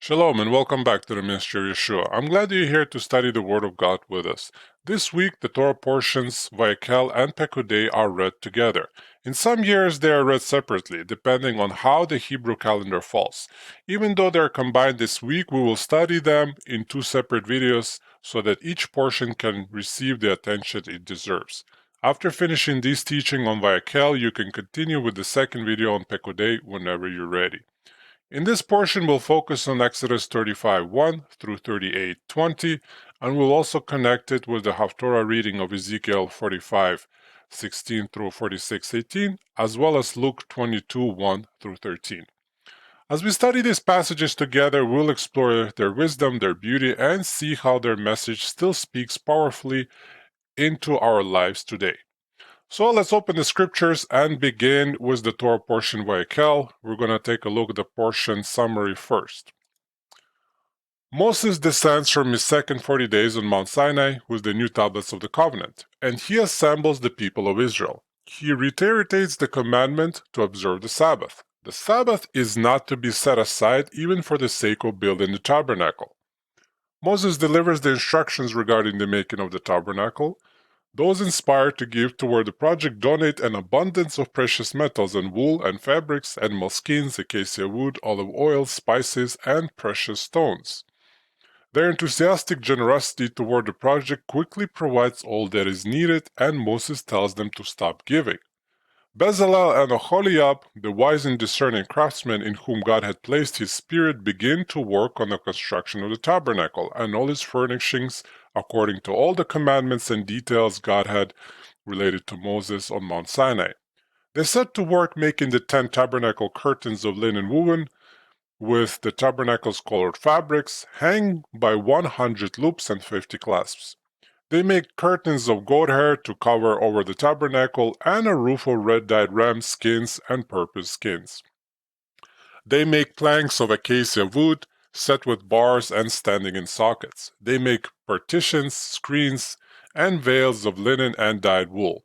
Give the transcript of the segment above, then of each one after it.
Shalom and welcome back to the Messiah Yeshua. I'm glad you're here to study the Word of God with us. This week, the Torah portions, Vayakhel and Pekudei, are read together. In some years, they are read separately, depending on how the Hebrew calendar falls. Even though they are combined this week, we will study them in two separate videos so that each portion can receive the attention it deserves. After finishing this teaching on Vayakhel, you can continue with the second video on Pekudei whenever you're ready. In this portion, we'll focus on Exodus 35:1 through 38:20, and we'll also connect it with the Haftorah reading of Ezekiel 45:16 through 46:18, as well as Luke 22:1 through 13. As we study these passages together, we'll explore their wisdom, their beauty, and see how their message still speaks powerfully into our lives today. So let's open the scriptures and begin with the Torah portion Vayakhel. We're going to take a look at the portion summary first. Moses descends from his second 40 days on Mount Sinai with the new tablets of the covenant, and he assembles the people of Israel. He reiterates the commandment to observe the Sabbath. The Sabbath is not to be set aside even for the sake of building the tabernacle. Moses delivers the instructions regarding the making of the tabernacle. Those inspired to give toward the project donate an abundance of precious metals and wool and fabrics, animal skins, acacia wood, olive oil, spices, and precious stones. Their enthusiastic generosity toward the project quickly provides all that is needed, and Moses tells them to stop giving. Bezalel and Oholiab, the wise and discerning craftsmen in whom God had placed his spirit, begin to work on the construction of the tabernacle and all its furnishings according to all the commandments and details God had related to Moses on Mount Sinai. They set to work making the 10 tabernacle curtains of linen woven with the tabernacle's colored fabrics, hang by 100 loops and 50 clasps. They make curtains of goat hair to cover over the tabernacle and a roof of red-dyed ram skins and purple skins. They make planks of acacia wood set with bars and standing in sockets. They make partitions, screens, and veils of linen and dyed wool.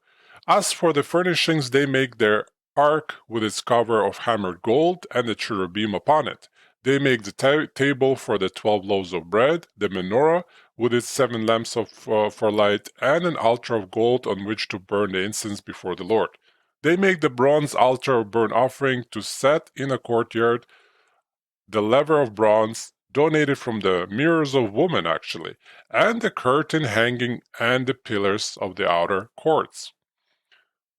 As for the furnishings, they make their ark with its cover of hammered gold and the cherubim upon it. They make the table for the 12 loaves of bread, the menorah with its 7 lamps for light, and an altar of gold on which to burn the incense before the Lord. They make the bronze altar of burnt offering to set in a courtyard, the lever of bronze, donated from the mirrors of women actually, and the curtain hanging and the pillars of the outer courts.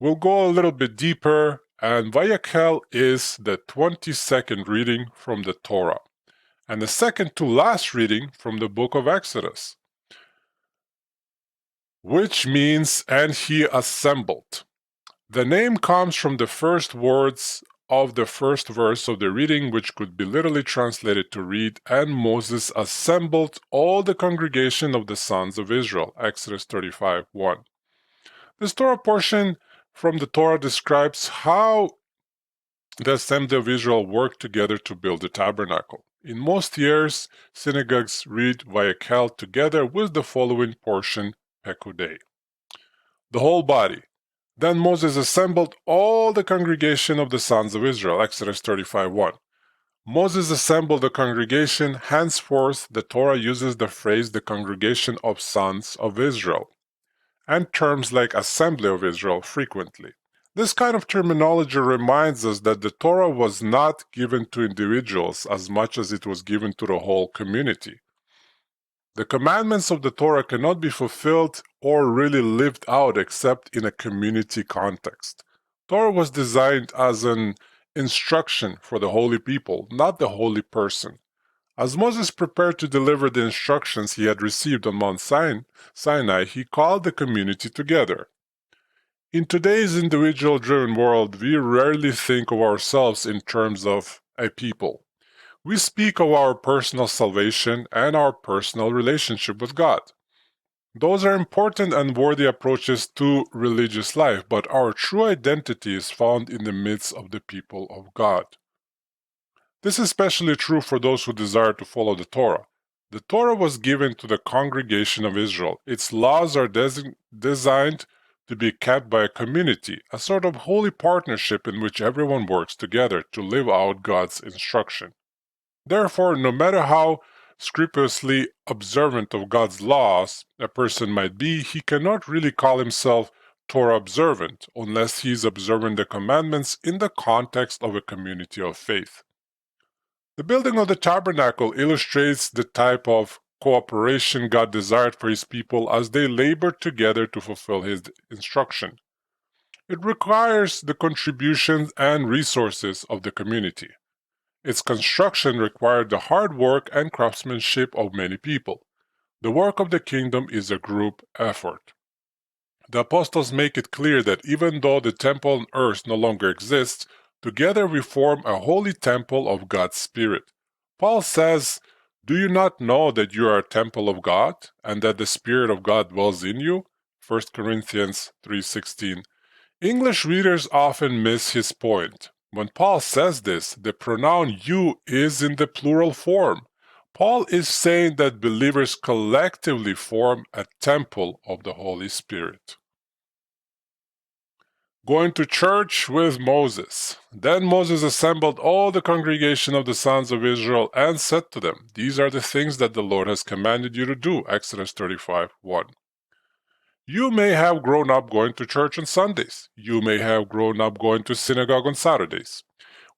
We'll go a little bit deeper, and Vayakhel is the 22nd reading from the Torah, and the second to last reading from the book of Exodus, which means, and he assembled. The name comes from the first words of the first verse of the reading, which could be literally translated to read, and Moses assembled all the congregation of the sons of Israel, Exodus 35:1. This Torah portion from the Torah describes how the assembly of Israel worked together to build the tabernacle. In most years, synagogues read Vayakhel together with the following portion, Pekudei. The whole body. Then Moses assembled all the congregation of the sons of Israel, Exodus 35:1. Moses assembled the congregation. Henceforth, the Torah uses the phrase the congregation of sons of Israel, and terms like assembly of Israel frequently. This kind of terminology reminds us that the Torah was not given to individuals as much as it was given to the whole community. The commandments of the Torah cannot be fulfilled or really lived out except in a community context. Torah was designed as an instruction for the holy people, not the holy person. As Moses prepared to deliver the instructions he had received on Mount Sinai, he called the community together. In today's individual-driven world, we rarely think of ourselves in terms of a people. We speak of our personal salvation and our personal relationship with God. Those are important and worthy approaches to religious life, but our true identity is found in the midst of the people of God. This is especially true for those who desire to follow the Torah. The Torah was given to the congregation of Israel. Its laws are designed to be kept by a community, a sort of holy partnership in which everyone works together to live out God's instruction. Therefore, no matter how scrupulously observant of God's laws a person might be, he cannot really call himself Torah observant unless he is observing the commandments in the context of a community of faith. The building of the tabernacle illustrates the type of cooperation God desired for his people as they labored together to fulfill his instruction. It requires the contributions and resources of the community. Its construction required the hard work and craftsmanship of many people. The work of the kingdom is a group effort. The apostles make it clear that even though the temple on earth no longer exists, together we form a holy temple of God's Spirit. Paul says, "Do you not know that you are a temple of God, and that the Spirit of God dwells in you?" 1 Corinthians 3:16. English readers often miss his point. When Paul says this, the pronoun you is in the plural form. Paul is saying that believers collectively form a temple of the Holy Spirit. Going to church with Moses. Then Moses assembled all the congregation of the sons of Israel and said to them, "These are the things that the Lord has commanded you to do." Exodus 35:1. You may have grown up going to church on Sundays. You may have grown up going to synagogue on Saturdays.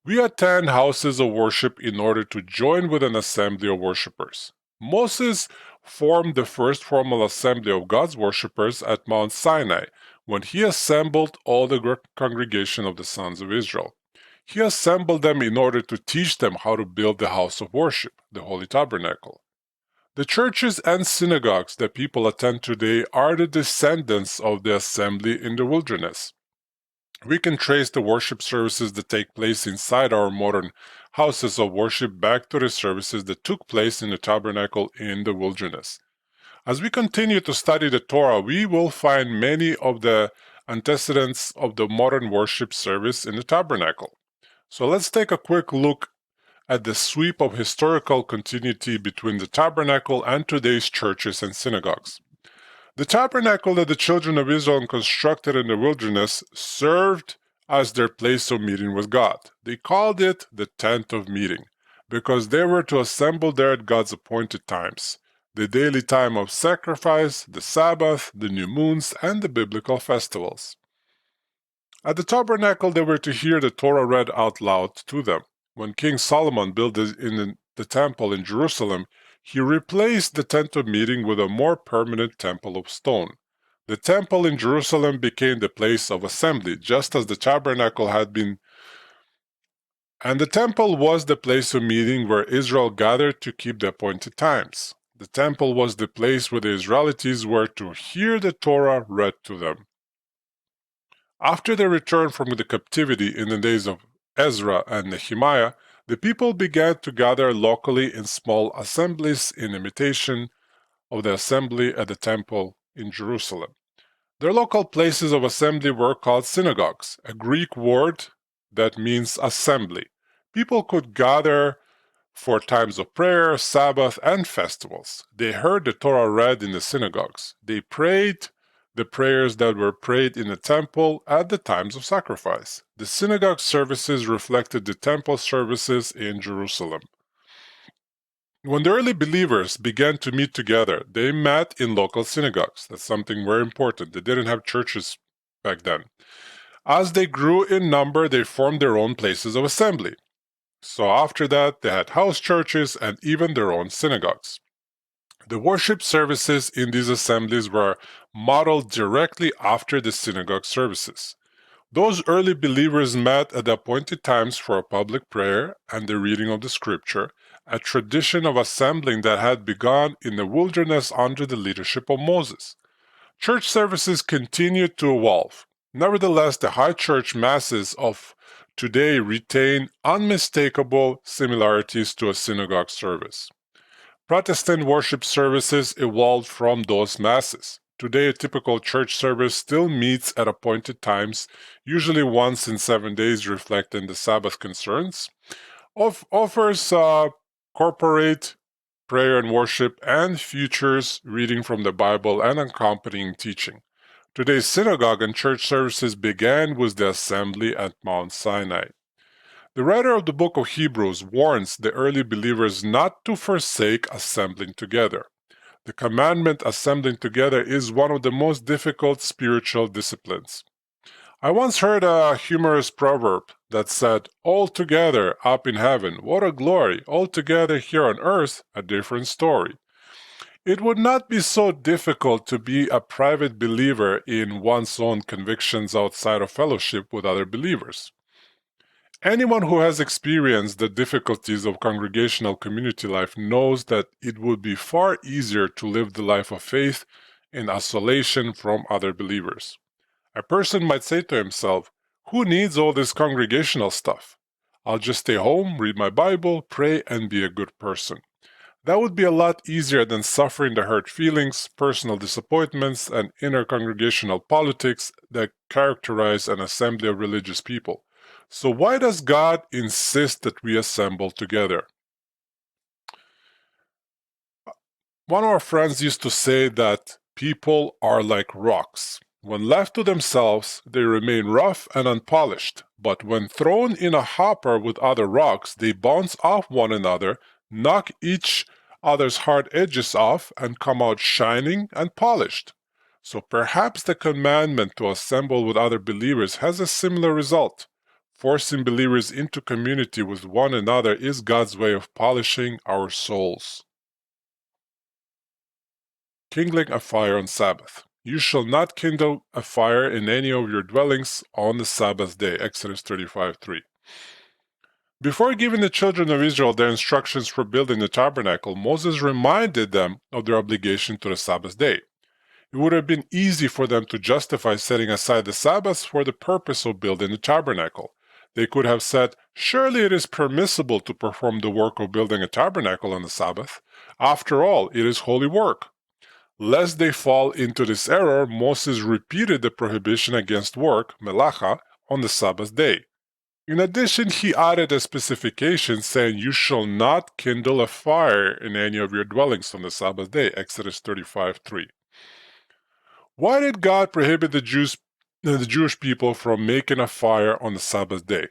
We attend houses of worship in order to join with an assembly of worshipers. Moses formed the first formal assembly of God's worshipers at Mount Sinai when he assembled all the congregation of the sons of Israel. He assembled them in order to teach them how to build the house of worship, the Holy Tabernacle. The churches and synagogues that people attend today are the descendants of the assembly in the wilderness. We can trace the worship services that take place inside our modern houses of worship back to the services that took place in the tabernacle in the wilderness. As we continue to study the Torah, we will find many of the antecedents of the modern worship service in the tabernacle. So let's take a quick look at the sweep of historical continuity between the tabernacle and today's churches and synagogues. The tabernacle that the children of Israel constructed in the wilderness served as their place of meeting with God. They called it the tent of meeting because they were to assemble there at God's appointed times, the daily time of sacrifice, the Sabbath, the new moons, and the biblical festivals. At the tabernacle, they were to hear the Torah read out loud to them. When King Solomon built the temple in Jerusalem, he replaced the tent of meeting with a more permanent temple of stone. The temple in Jerusalem became the place of assembly, just as the tabernacle had been. And the temple was the place of meeting where Israel gathered to keep the appointed times. The temple was the place where the Israelites were to hear the Torah read to them. After their return from the captivity in the days of Ezra and Nehemiah, the people began to gather locally in small assemblies in imitation of the assembly at the temple in Jerusalem. Their local places of assembly were called synagogues, a Greek word that means assembly. People could gather for times of prayer, Sabbath, and festivals. They heard the Torah read in the synagogues. They prayed the prayers that were prayed in the temple at the times of sacrifice. The synagogue services reflected the temple services in Jerusalem. When the early believers began to meet together, they met in local synagogues. That's something very important. They didn't have churches back then. As they grew in number, they formed their own places of assembly. So after that, they had house churches and even their own synagogues. The worship services in these assemblies were modeled directly after the synagogue services. Those early believers met at the appointed times for a public prayer and the reading of the scripture, a tradition of assembling that had begun in the wilderness under the leadership of Moses. Church services continued to evolve. Nevertheless, the high church masses of today retain unmistakable similarities to a synagogue service. Protestant worship services evolved from those masses. Today, a typical church service still meets at appointed times, usually once in 7 days, reflecting the Sabbath concerns, offers corporate prayer and worship, and features reading from the Bible and accompanying teaching. Today's synagogue and church services began with the assembly at Mount Sinai. The writer of the book of Hebrews warns the early believers not to forsake assembling together. The commandment assembling together is one of the most difficult spiritual disciplines. I once heard a humorous proverb that said, "All together up in heaven, what a glory! All together here on earth, a different story." It would not be so difficult to be a private believer in one's own convictions outside of fellowship with other believers. Anyone who has experienced the difficulties of congregational community life knows that it would be far easier to live the life of faith in isolation from other believers. A person might say to himself, "Who needs all this congregational stuff? I'll just stay home, read my Bible, pray, and be a good person." That would be a lot easier than suffering the hurt feelings, personal disappointments, and inner congregational politics that characterize an assembly of religious people. So why does God insist that we assemble together? One of our friends used to say that people are like rocks. When left to themselves, they remain rough and unpolished, but when thrown in a hopper with other rocks, they bounce off one another, knock each other's hard edges off, and come out shining and polished. So perhaps the commandment to assemble with other believers has a similar result. Forcing believers into community with one another is God's way of polishing our souls. Kindling a fire on Sabbath. You shall not kindle a fire in any of your dwellings on the Sabbath day. Exodus 35:3. Before giving the children of Israel their instructions for building the tabernacle, Moses reminded them of their obligation to the Sabbath day. It would have been easy for them to justify setting aside the Sabbath for the purpose of building the tabernacle. They could have said, "Surely it is permissible to perform the work of building a tabernacle on the Sabbath. After all, it is holy work." Lest they fall into this error, Moses repeated the prohibition against work, melacha, on the Sabbath day. In addition, he added a specification saying, "You shall not kindle a fire in any of your dwellings on the Sabbath day." Exodus 35:3. Why did God prohibit the Jewish people from making a fire on the Sabbath day?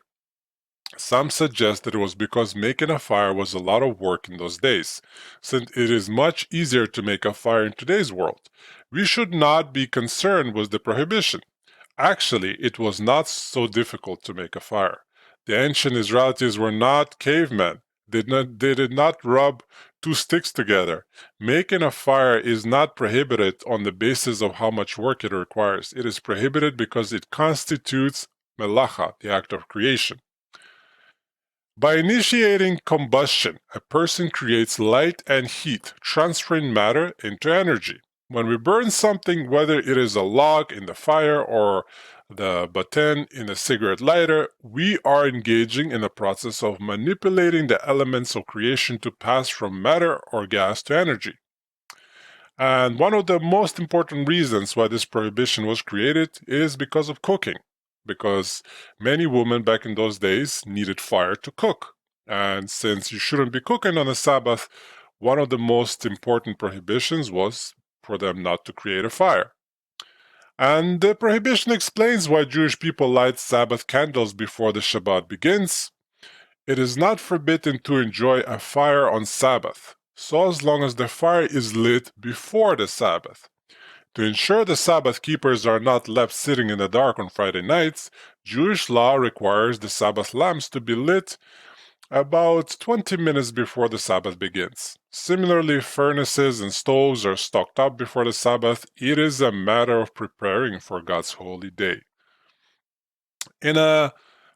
Some suggest that it was because making a fire was a lot of work in those days, since it is much easier to make a fire in today's world. We should not be concerned with the prohibition. Actually, it was not so difficult to make a fire. The ancient Israelites were not cavemen. They did not rub two sticks together. Making a fire is not prohibited on the basis of how much work it requires. It is prohibited because it constitutes melacha, the act of creation. By initiating combustion, a person creates light and heat, transferring matter into energy. When we burn something, whether it is a log in the fire or the button in a cigarette lighter, we are engaging in the process of manipulating the elements of creation to pass from matter or gas to energy. And one of the most important reasons why this prohibition was created is because of cooking. Because many women back in those days needed fire to cook. And since you shouldn't be cooking on the Sabbath, one of the most important prohibitions was for them not to create a fire. And the prohibition explains why Jewish people light Sabbath candles before the Shabbat begins. It is not forbidden to enjoy a fire on Sabbath, so as long as the fire is lit before the Sabbath. To ensure the Sabbath keepers are not left sitting in the dark on Friday nights, Jewish law requires the Sabbath lamps to be lit about 20 minutes before the Sabbath begins. Similarly, furnaces and stoves are stocked up before the Sabbath. It is a matter of preparing for God's holy day. In a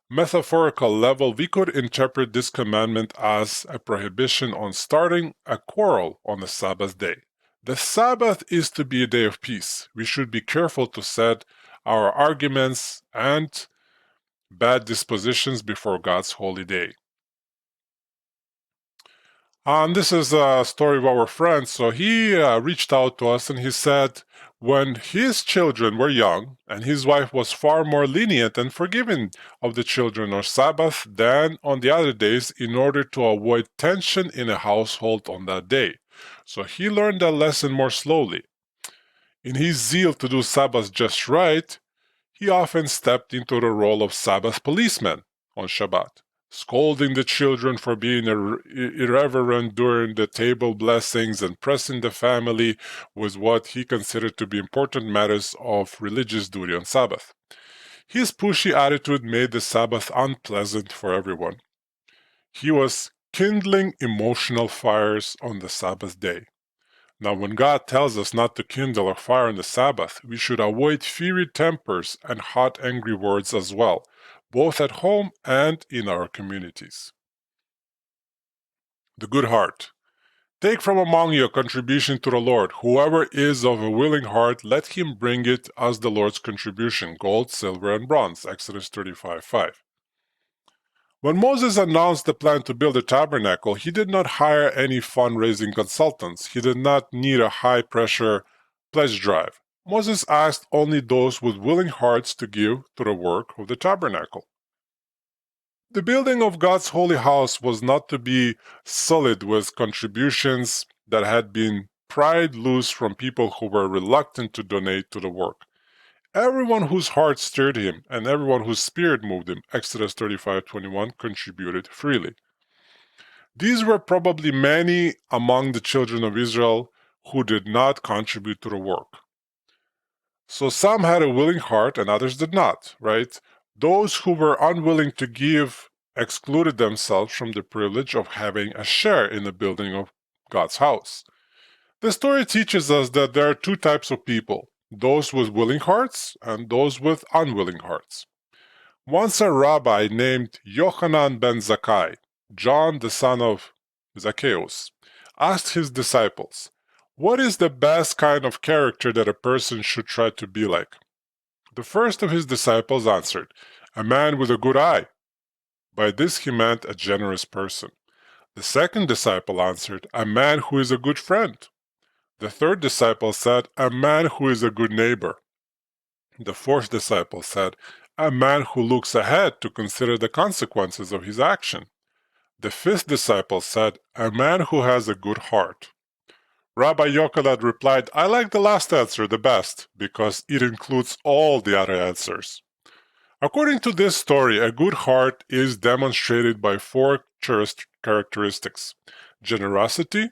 metaphorical level, we could interpret this commandment as a prohibition on starting a quarrel on the Sabbath day. The Sabbath is to be a day of peace. We should be careful to set our arguments and bad dispositions before God's holy day. This is a story of our friend. So he reached out to us and he said when his children were young and his wife was far more lenient and forgiving of the children on Sabbath than on the other days in order to avoid tension in a household on that day. So he learned that lesson more slowly. In his zeal to do Sabbath just right, he often stepped into the role of Sabbath policeman on Shabbat. scolding the children for being irreverent during the table blessings and pressing the family with what he considered to be important matters of religious duty on Sabbath. His pushy attitude made the Sabbath unpleasant for everyone. He was kindling emotional fires on the Sabbath day. Now, when God tells us not to kindle a fire on the Sabbath, we should avoid fiery tempers and hot, angry words as well, both at home and in our communities. The good heart. Take from among you a contribution to the Lord. Whoever is of a willing heart, let him bring it as the Lord's contribution, gold, silver, and bronze. Exodus 35:5. When Moses announced the plan to build the tabernacle, he did not hire any fundraising consultants. He did not need a high-pressure pledge drive. Moses asked only those with willing hearts to give to the work of the tabernacle. The building of God's holy house was not to be sullied with contributions that had been pried loose from people who were reluctant to donate to the work. Everyone whose heart stirred him and everyone whose spirit moved him, Exodus 35:21, contributed freely. These were probably many among the children of Israel who did not contribute to the work. So some had a willing heart and others did not, right? Those who were unwilling to give excluded themselves from the privilege of having a share in the building of God's house. The story teaches us that there are two types of people, those with willing hearts and those with unwilling hearts. Once a rabbi named Yochanan ben Zakkai, John the son of Zacchaeus, asked his disciples, "What is the best kind of character that a person should try to be like?" The first of his disciples answered, "A man with a good eye." By this he meant a generous person. The second disciple answered, "A man who is a good friend." The third disciple said, "A man who is a good neighbor." The fourth disciple said, "A man who looks ahead to consider the consequences of his action." The fifth disciple said, "A man who has a good heart." Rabbi Yochanan replied, "I like the last answer the best, because it includes all the other answers." According to this story, a good heart is demonstrated by four characteristics: generosity,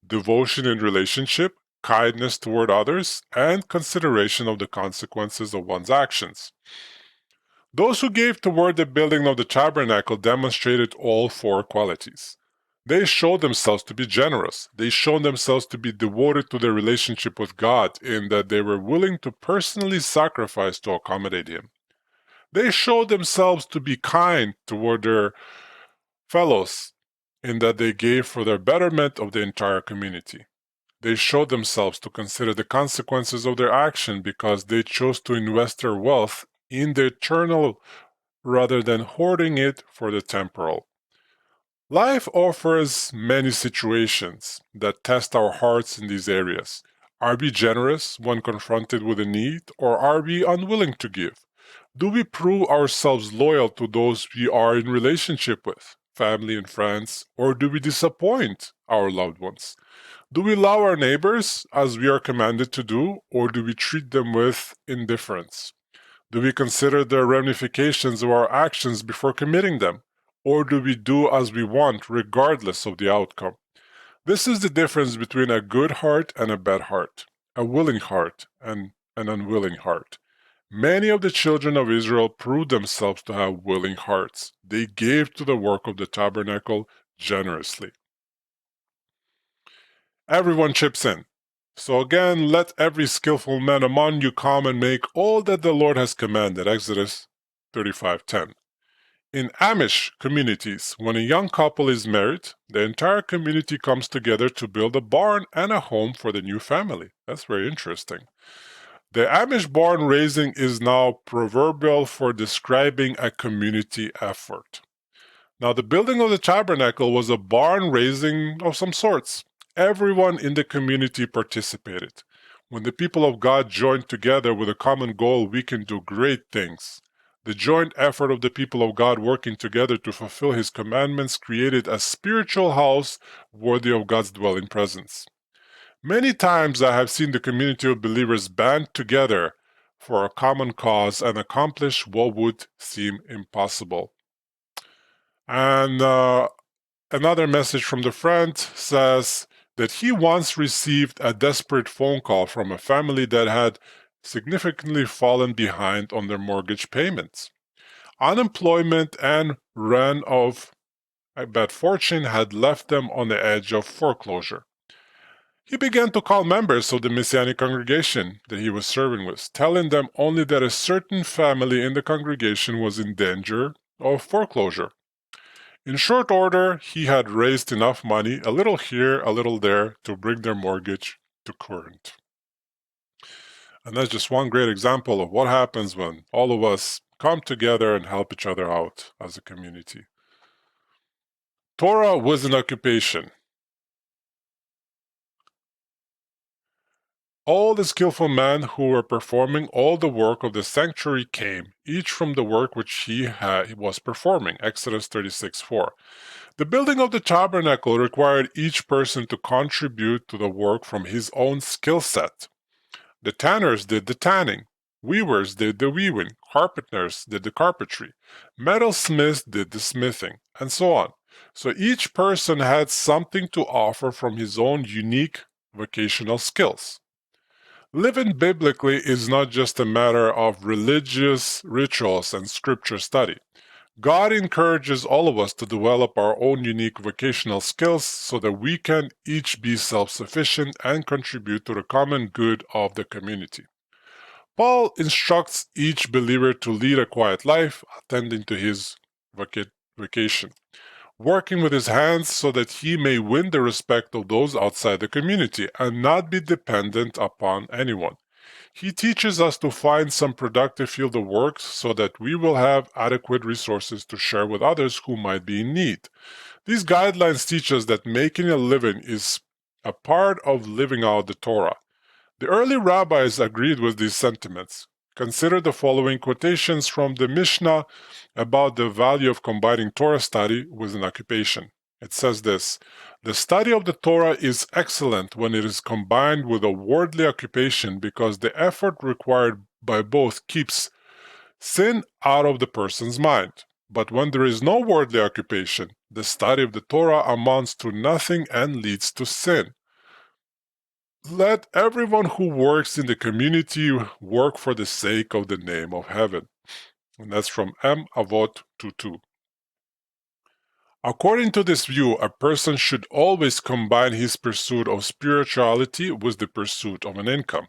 devotion in relationship, kindness toward others, and consideration of the consequences of one's actions. Those who gave toward the building of the tabernacle demonstrated all four qualities. They showed themselves to be generous. They showed themselves to be devoted to their relationship with God in that they were willing to personally sacrifice to accommodate Him. They showed themselves to be kind toward their fellows in that they gave for the betterment of the entire community. They showed themselves to consider the consequences of their action because they chose to invest their wealth in the eternal rather than hoarding it for the temporal. Life offers many situations that test our hearts in these areas. Are we generous when confronted with a need, or are we unwilling to give? Do we prove ourselves loyal to those we are in relationship with, family and friends, or do we disappoint our loved ones? Do we love our neighbors as we are commanded to do, or do we treat them with indifference? Do we consider the ramifications of our actions before committing them, or do we do as we want regardless of the outcome? This is the difference between a good heart and a bad heart, a willing heart and an unwilling heart. Many of the children of Israel proved themselves to have willing hearts. They gave to the work of the tabernacle generously. Everyone chips in. So again, let every skillful man among you come and make all that the Lord has commanded. Exodus 35:10. In Amish communities, when a young couple is married, the entire community comes together to build a barn and a home for the new family. That's very interesting. The Amish barn raising is now proverbial for describing a community effort. Now, the building of the tabernacle was a barn raising of some sorts. Everyone in the community participated. When the people of God joined together with a common goal, we can do great things. The joint effort of the people of God working together to fulfill His commandments created a spiritual house worthy of God's dwelling presence. Many times I have seen the community of believers band together for a common cause and accomplish what would seem impossible. And another message from the friend says that he once received a desperate phone call from a family that had significantly fallen behind on their mortgage payments. Unemployment and run of bad fortune had left them on the edge of foreclosure. He began to call members of the Messianic congregation that he was serving with, telling them only that a certain family in the congregation was in danger of foreclosure. In short order, he had raised enough money, a little here, a little there, to bring their mortgage to current. And that's just one great example of what happens when all of us come together and help each other out as a community. Torah was an occupation. All the skillful men who were performing all the work of the sanctuary came, each from the work which he was performing. Exodus 36:4. The building of the tabernacle required each person to contribute to the work from his own skill set. The tanners did the tanning, weavers did the weaving, carpenters did the carpentry, metalsmiths did the smithing, and so on. So each person had something to offer from his own unique vocational skills. Living biblically is not just a matter of religious rituals and scripture study. God encourages all of us to develop our own unique vocational skills so that we can each be self-sufficient and contribute to the common good of the community. Paul instructs each believer to lead a quiet life, attending to his vocation, working with his hands so that he may win the respect of those outside the community and not be dependent upon anyone. He teaches us to find some productive field of work so that we will have adequate resources to share with others who might be in need. These guidelines teach us that making a living is a part of living out the Torah. The early rabbis agreed with these sentiments. Consider the following quotations from the Mishnah about the value of combining Torah study with an occupation. It says this: the study of the Torah is excellent when it is combined with a worldly occupation because the effort required by both keeps sin out of the person's mind. But when there is no worldly occupation, the study of the Torah amounts to nothing and leads to sin. Let everyone who works in the community work for the sake of the name of heaven. And that's from M. Avot 2:2. According to this view, a person should always combine his pursuit of spirituality with the pursuit of an income.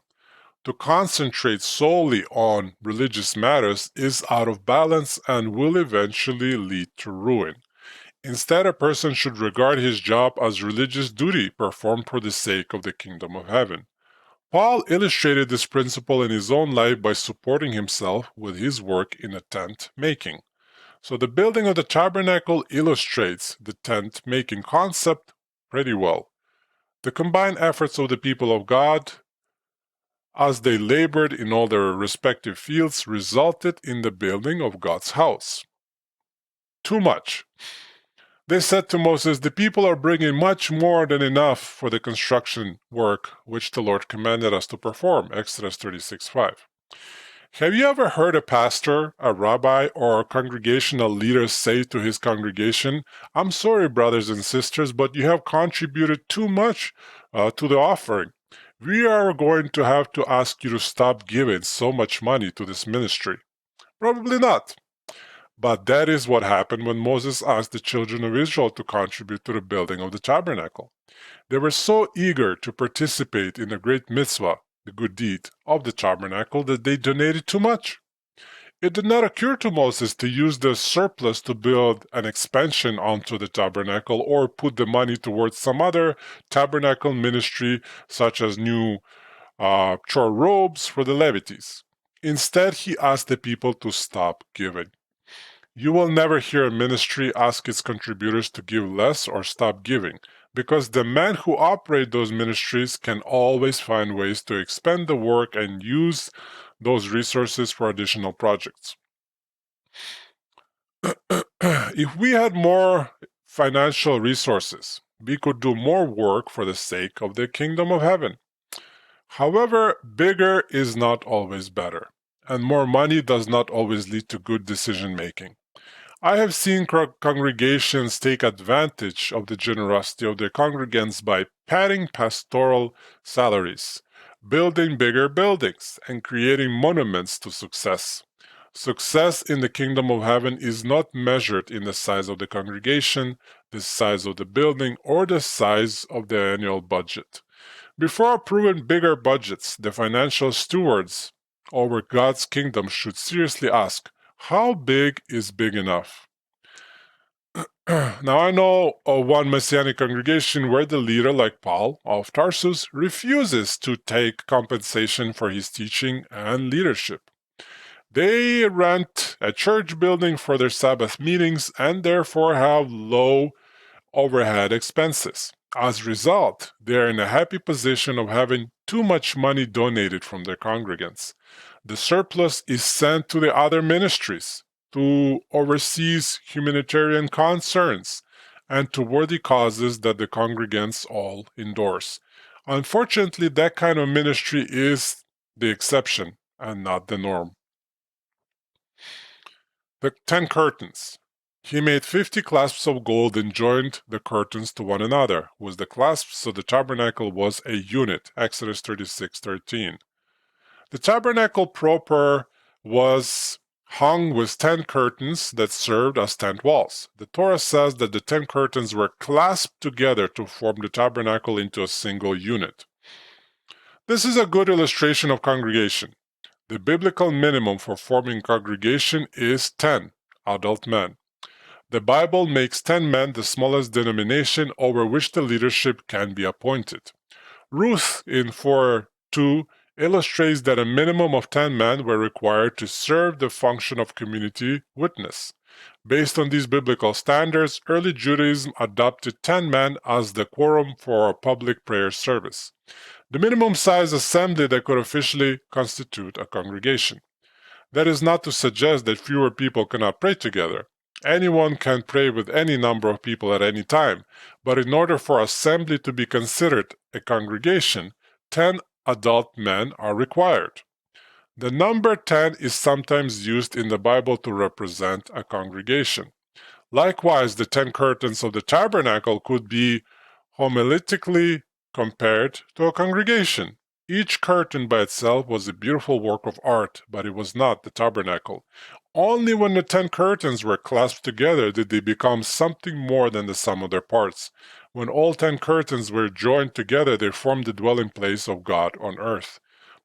To concentrate solely on religious matters is out of balance and will eventually lead to ruin. Instead, a person should regard his job as religious duty performed for the sake of the kingdom of heaven. Paul illustrated this principle in his own life by supporting himself with his work in a tent making. So the building of the tabernacle illustrates the tent making concept pretty well. The combined efforts of the people of God as they labored in all their respective fields resulted in the building of God's house. Too much. They said to Moses, the people are bringing much more than enough for the construction work which the Lord commanded us to perform. Exodus 36:5. Have you ever heard a pastor, a rabbi, or a congregational leader say to his congregation, I'm sorry, brothers and sisters, but you have contributed too much to the offering. We are going to have to ask you to stop giving so much money to this ministry. Probably not. But that is what happened when Moses asked the children of Israel to contribute to the building of the tabernacle. They were so eager to participate in the great mitzvah, the good deed, of the tabernacle that they donated too much. It did not occur to Moses to use the surplus to build an expansion onto the tabernacle or put the money towards some other tabernacle ministry, such as new chore robes for the Levites. Instead, he asked the people to stop giving. You will never hear a ministry ask its contributors to give less or stop giving, because the men who operate those ministries can always find ways to expand the work and use those resources for additional projects. If we had more financial resources, we could do more work for the sake of the kingdom of heaven. However, bigger is not always better, and more money does not always lead to good decision making. I have seen congregations take advantage of the generosity of their congregants by padding pastoral salaries, building bigger buildings, and creating monuments to success. Success in the kingdom of heaven is not measured in the size of the congregation, the size of the building, or the size of the annual budget. Before approving bigger budgets, the financial stewards over God's kingdom should seriously ask, how big is big enough? Now I know of one Messianic congregation where the leader, like Paul of Tarsus, refuses to take compensation for his teaching and leadership. They rent a church building for their Sabbath meetings and therefore have low overhead expenses. As a result, they are in a happy position of having too much money donated from their congregants. The surplus is sent to the other ministries, to overseas humanitarian concerns, and to worthy causes that the congregants all endorse. Unfortunately, that kind of ministry is the exception and not the norm. The 10 curtains. He made 50 clasps of gold and joined the curtains to one another, with the clasps, so the tabernacle was a unit. Exodus 36:13. The tabernacle proper was hung with 10 curtains that served as tent walls. The Torah says that the 10 curtains were clasped together to form the tabernacle into a single unit. This is a good illustration of congregation. The biblical minimum for forming congregation is 10 adult men. The Bible makes 10 men the smallest denomination over which the leadership can be appointed. Ruth in 4:2 illustrates that a minimum of 10 men were required to serve the function of community witness. Based on these biblical standards, early Judaism adopted 10 men as the quorum for a public prayer service, the minimum size assembly that could officially constitute a congregation. That is not to suggest that fewer people cannot pray together. Anyone can pray with any number of people at any time, but in order for assembly to be considered a congregation, 10 adult men are required. The number 10 is sometimes used in the Bible to represent a congregation. Likewise, the 10 curtains of the tabernacle could be homiletically compared to a congregation. Each curtain by itself was a beautiful work of art, but it was not the tabernacle. Only when the 10 curtains were clasped together did they become something more than the sum of their parts. When all 10 curtains were joined together, they formed the dwelling place of God on earth.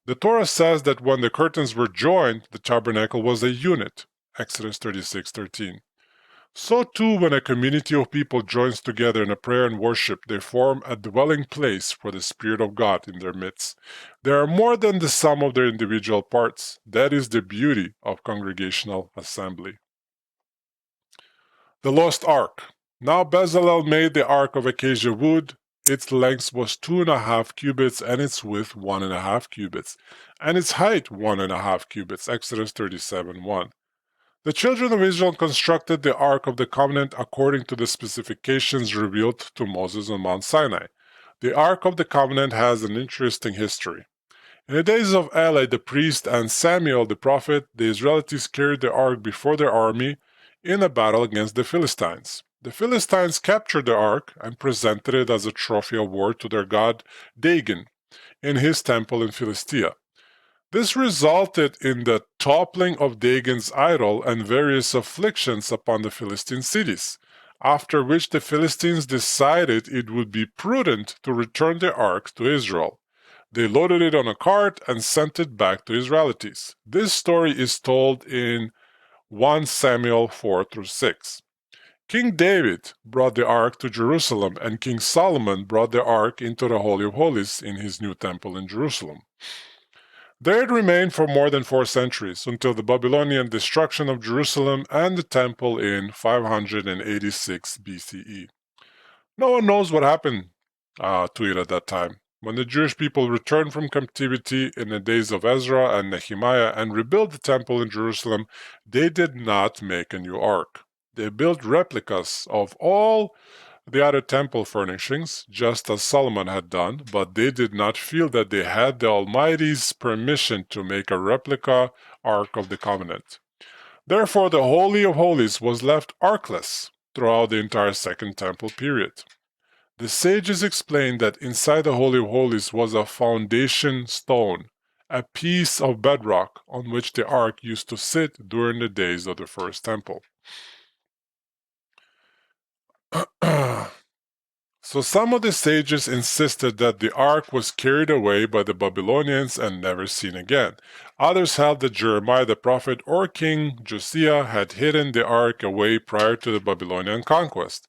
The Torah says that when the curtains were joined, the tabernacle was a unit. Exodus 36:13. So too, when a community of people joins together in a prayer and worship, they form a dwelling place for the Spirit of God in their midst. They are more than the sum of their individual parts. That is the beauty of congregational assembly. The Lost Ark. Now Bezalel made the ark of acacia wood. Its length was 2.5 cubits, and its width 1.5 cubits, and its height 1.5 cubits. Exodus 37:1. The children of Israel constructed the Ark of the Covenant according to the specifications revealed to Moses on Mount Sinai. The Ark of the Covenant has an interesting history. In the days of Eli the priest and Samuel the prophet, the Israelites carried the Ark before their army in a battle against the Philistines. The Philistines captured the Ark and presented it as a trophy of war to their god Dagon in his temple in Philistia. This resulted in the toppling of Dagon's idol and various afflictions upon the Philistine cities, after which the Philistines decided it would be prudent to return the ark to Israel. They loaded it on a cart and sent it back to Israelites. This story is told in 1 Samuel 4-6. King David brought the ark to Jerusalem, and King Solomon brought the ark into the Holy of Holies in his new temple in Jerusalem. There it remained for more than 4 centuries, until the Babylonian destruction of Jerusalem and the temple in 586 BCE. No one knows what happened to it at that time. When the Jewish people returned from captivity in the days of Ezra and Nehemiah and rebuilt the temple in Jerusalem, they did not make a new ark. They built replicas of all the other temple furnishings, just as Solomon had done, but they did not feel that they had the Almighty's permission to make a replica Ark of the Covenant. Therefore, the Holy of Holies was left arkless throughout the entire Second Temple period. The sages explained that inside the Holy of Holies was a foundation stone, a piece of bedrock on which the ark used to sit during the days of the First Temple. So some of the sages insisted that the ark was carried away by the Babylonians and never seen again. Others held that Jeremiah the prophet or King Josiah had hidden the ark away prior to the Babylonian conquest.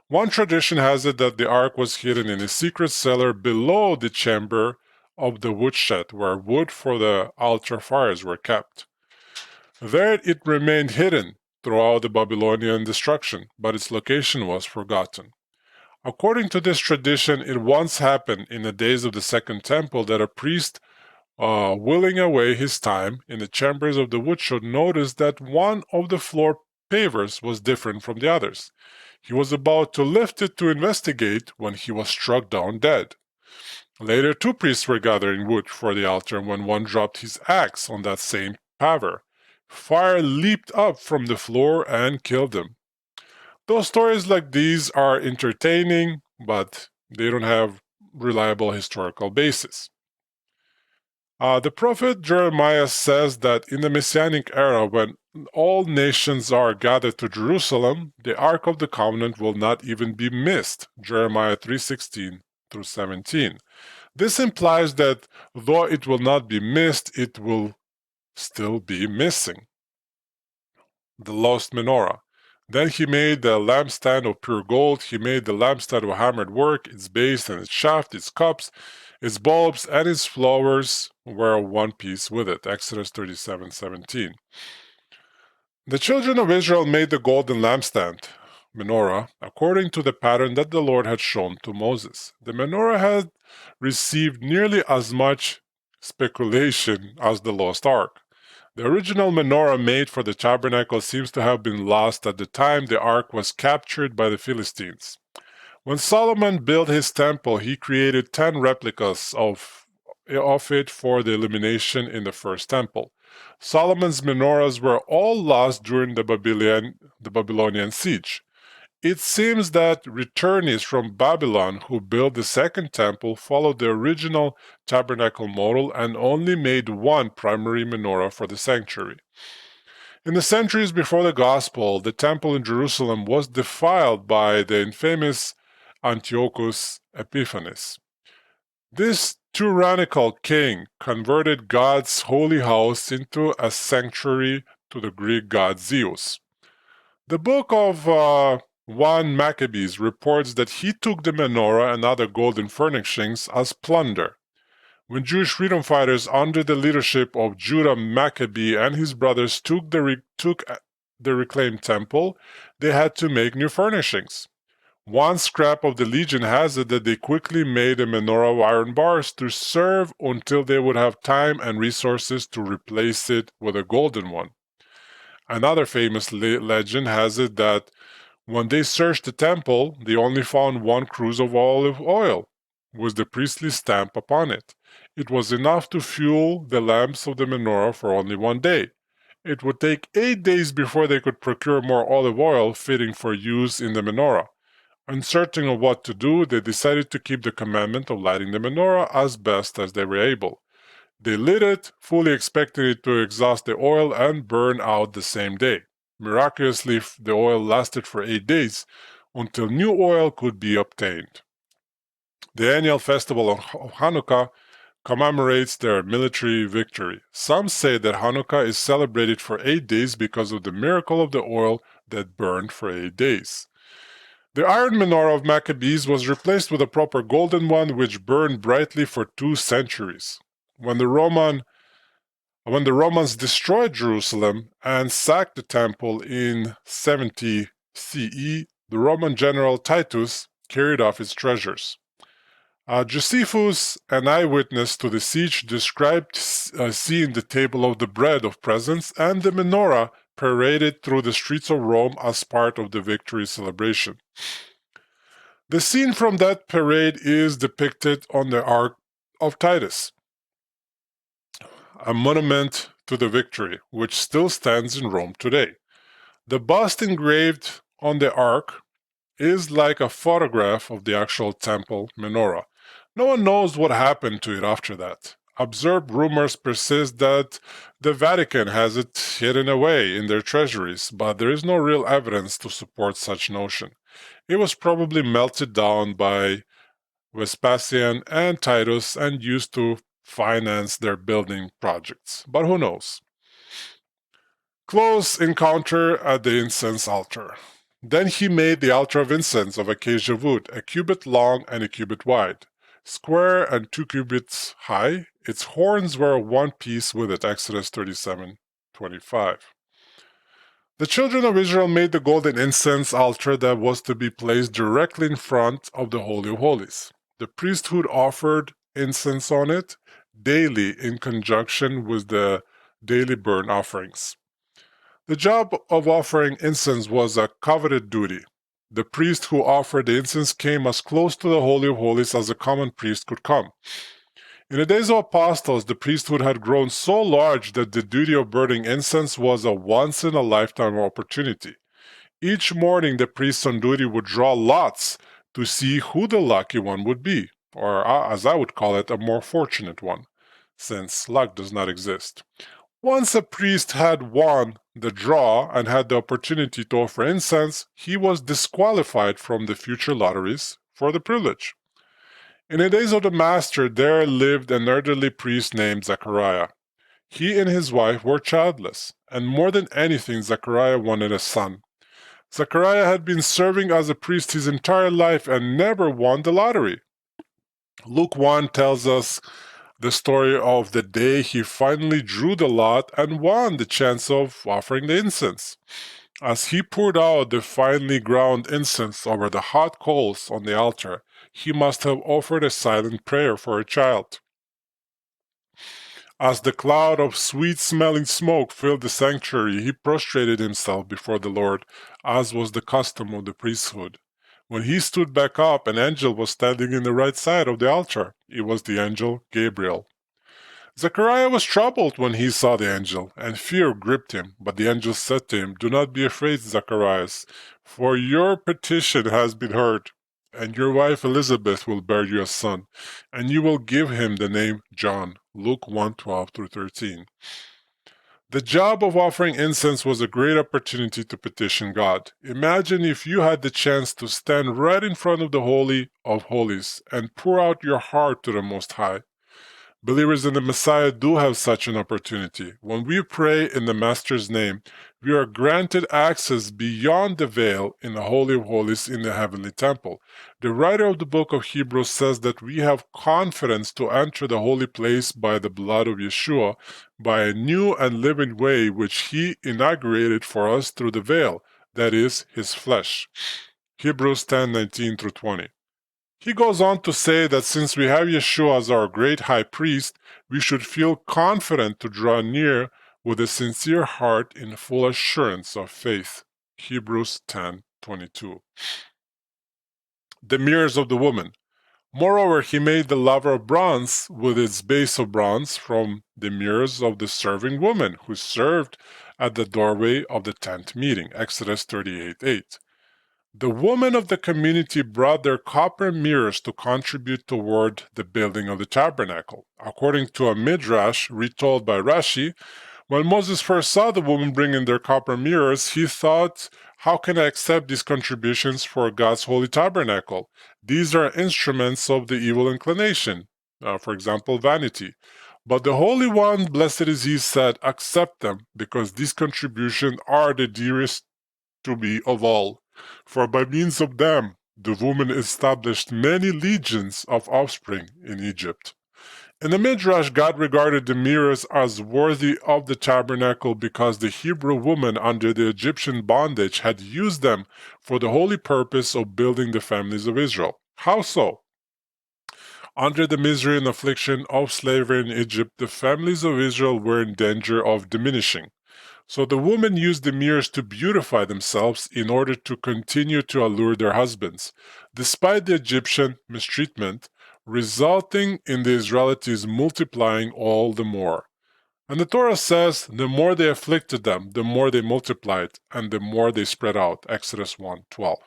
One tradition has it that the ark was hidden in a secret cellar below the chamber of the woodshed, where wood for the altar fires were kept. There it remained hidden throughout the Babylonian destruction, but its location was forgotten. According to this tradition, it once happened in the days of the Second Temple that a priest, willing away his time in the chambers of the woodshed, noticed that one of the floor pavers was different from the others. He was about to lift it to investigate when he was struck down dead. Later, two priests were gathering wood for the altar when one dropped his axe on that same paver. Fire leaped up from the floor and killed him. Though stories like these are entertaining, but they don't have reliable historical basis. The prophet Jeremiah says that in the Messianic era, when all nations are gathered to Jerusalem, the Ark of the Covenant will not even be missed. Jeremiah 3:16 through 17. This implies that though it will not be missed, it will still be missing. The lost menorah. Then he made the lampstand of pure gold. He made the lampstand of hammered work. Its base and its shaft, its cups, its bulbs, and its flowers were one piece with it. Exodus 37:17. The children of Israel made the golden lampstand, menorah, according to the pattern that the Lord had shown to Moses. The menorah had received nearly as much speculation as the lost ark. The original menorah made for the tabernacle seems to have been lost at the time the ark was captured by the Philistines. When Solomon built his temple, he created 10 replicas of it for the illumination in the first temple. Solomon's menorahs were all lost during the Babylonian siege. It seems that returnees from Babylon who built the second temple followed the original tabernacle model and only made one primary menorah for the sanctuary. In the centuries before the gospel, the temple in Jerusalem was defiled by the infamous Antiochus Epiphanes. This tyrannical king converted God's holy house into a sanctuary to the Greek god Zeus. The book of 1 Maccabees reports that he took the menorah and other golden furnishings as plunder. When Jewish freedom fighters under the leadership of Judah Maccabee and his brothers took the reclaimed temple, they had to make new furnishings. One scrap of the Legion has it that they quickly made a menorah of iron bars to serve until they would have time and resources to replace it with a golden one. Another famous legend has it that when they searched the temple, they only found one cruse of olive oil, with the priestly stamp upon it. It was enough to fuel the lamps of the menorah for only one day. It would take 8 days before they could procure more olive oil fitting for use in the menorah. Uncertain of what to do, they decided to keep the commandment of lighting the menorah as best as they were able. They lit it, fully expecting it to exhaust the oil and burn out the same day. Miraculously, the oil lasted for 8 days, until new oil could be obtained. The annual festival of Hanukkah commemorates their military victory. Some say that Hanukkah is celebrated for 8 days because of the miracle of the oil that burned for 8 days. The iron menorah of Maccabees was replaced with a proper golden one which burned brightly for 2 centuries. When the Romans destroyed Jerusalem and sacked the temple in 70 CE, the Roman general Titus carried off its treasures. Josephus, an eyewitness to the siege, described seeing the table of the bread of presence and the menorah paraded through the streets of Rome as part of the victory celebration. The scene from that parade is depicted on the Ark of Titus, a monument to the victory, which still stands in Rome today. The bust engraved on the ark is like a photograph of the actual temple menorah. No one knows what happened to it after that. Absurd rumors persist that the Vatican has it hidden away in their treasuries, but there is no real evidence to support such notion. It was probably melted down by Vespasian and Titus and used to finance their building projects, but who knows? Close encounter at the incense altar. Then he made the altar of incense of acacia wood, a cubit long and a cubit wide, square and 2 cubits high. Its horns were one piece with it. Exodus 37:25. The children of Israel made the golden incense altar that was to be placed directly in front of the Holy of Holies. The priesthood offered incense on it daily in conjunction with the daily burnt offerings. The job of offering incense was a coveted duty. The priest who offered the incense came as close to the Holy of Holies as a common priest could come. In the days of apostles, the priesthood had grown so large that the duty of burning incense was a once-in-a-lifetime opportunity. Each morning, the priests on duty would draw lots to see who the lucky one would be, or as I would call it, a more fortunate one, since luck does not exist. Once a priest had won the draw and had the opportunity to offer incense, he was disqualified from the future lotteries for the privilege. In the days of the master, there lived an elderly priest named Zechariah. He and his wife were childless, and more than anything, Zechariah wanted a son. Zechariah had been serving as a priest his entire life and never won the lottery. Luke 1 tells us the story of the day he finally drew the lot and won the chance of offering the incense. As he poured out the finely ground incense over the hot coals on the altar, he must have offered a silent prayer for a child. As the cloud of sweet-smelling smoke filled the sanctuary, he prostrated himself before the Lord, as was the custom of the priesthood. When he stood back up, an angel was standing in the right side of the altar. It was the angel Gabriel. Zechariah was troubled when he saw the angel, and fear gripped him. But the angel said to him, "Do not be afraid, Zacharias, for your petition has been heard, and your wife Elizabeth will bear you a son, and you will give him the name John." Luke 1:12-13. The job of offering incense was a great opportunity to petition God. Imagine if you had the chance to stand right in front of the Holy of Holies and pour out your heart to the Most High. Believers in the Messiah do have such an opportunity. When we pray in the Master's name, we are granted access beyond the veil in the Holy of Holies in the heavenly temple. The writer of the book of Hebrews says that we have confidence to enter the holy place by the blood of Yeshua, by a new and living way which he inaugurated for us through the veil, that is, his flesh. Hebrews 10:19-20. He goes on to say that since we have Yeshua as our great high priest, we should feel confident to draw near with a sincere heart in full assurance of faith. Hebrews 10:22. The mirrors of the woman. Moreover, he made the laver of bronze with its base of bronze from the mirrors of the serving woman who served at the doorway of the tent meeting. Exodus 38:8. The women of the community brought their copper mirrors to contribute toward the building of the tabernacle. According to a midrash retold by Rashi, when Moses first saw the women bringing their copper mirrors, he thought, "How can I accept these contributions for God's holy tabernacle? These are instruments of the evil inclination, for example, vanity." But the Holy One, blessed is he, said, "Accept them, because these contributions are the dearest to me of all. For by means of them, the woman established many legions of offspring in Egypt." In the Midrash, God regarded the mirrors as worthy of the tabernacle because the Hebrew woman under the Egyptian bondage had used them for the holy purpose of building the families of Israel. How so? Under the misery and affliction of slavery in Egypt, the families of Israel were in danger of diminishing. So the women used the mirrors to beautify themselves in order to continue to allure their husbands, despite the Egyptian mistreatment, resulting in the Israelites multiplying all the more. And the Torah says, the more they afflicted them, the more they multiplied, and the more they spread out. Exodus 1:12.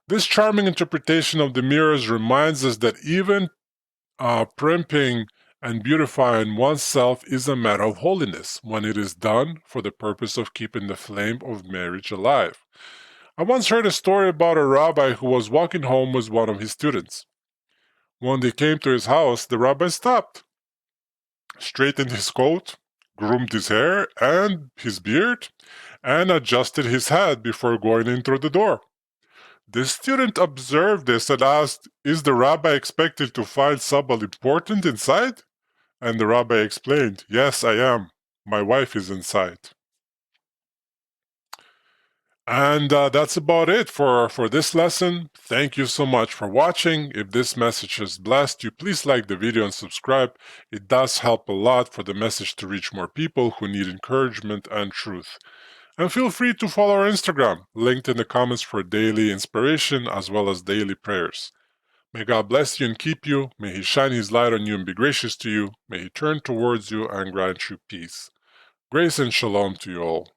This charming interpretation of the mirrors reminds us that even primping and beautifying oneself is a matter of holiness when it is done for the purpose of keeping the flame of marriage alive. I once heard a story about a rabbi who was walking home with one of his students. When they came to his house, the rabbi stopped, straightened his coat, groomed his hair and his beard, and adjusted his hat before going in through the door. The student observed this and asked, "Is the rabbi expected to find someone important inside?" And the rabbi explained, "Yes, I am. My wife is inside." And that's about it for this lesson. Thank you so much for watching. If this message has blessed you, please like the video and subscribe. It does help a lot for the message to reach more people who need encouragement and truth. And feel free to follow our Instagram, linked in the comments for daily inspiration as well as daily prayers. May God bless you and keep you. May He shine His light on you and be gracious to you. May He turn towards you and grant you peace. Grace and shalom to you all.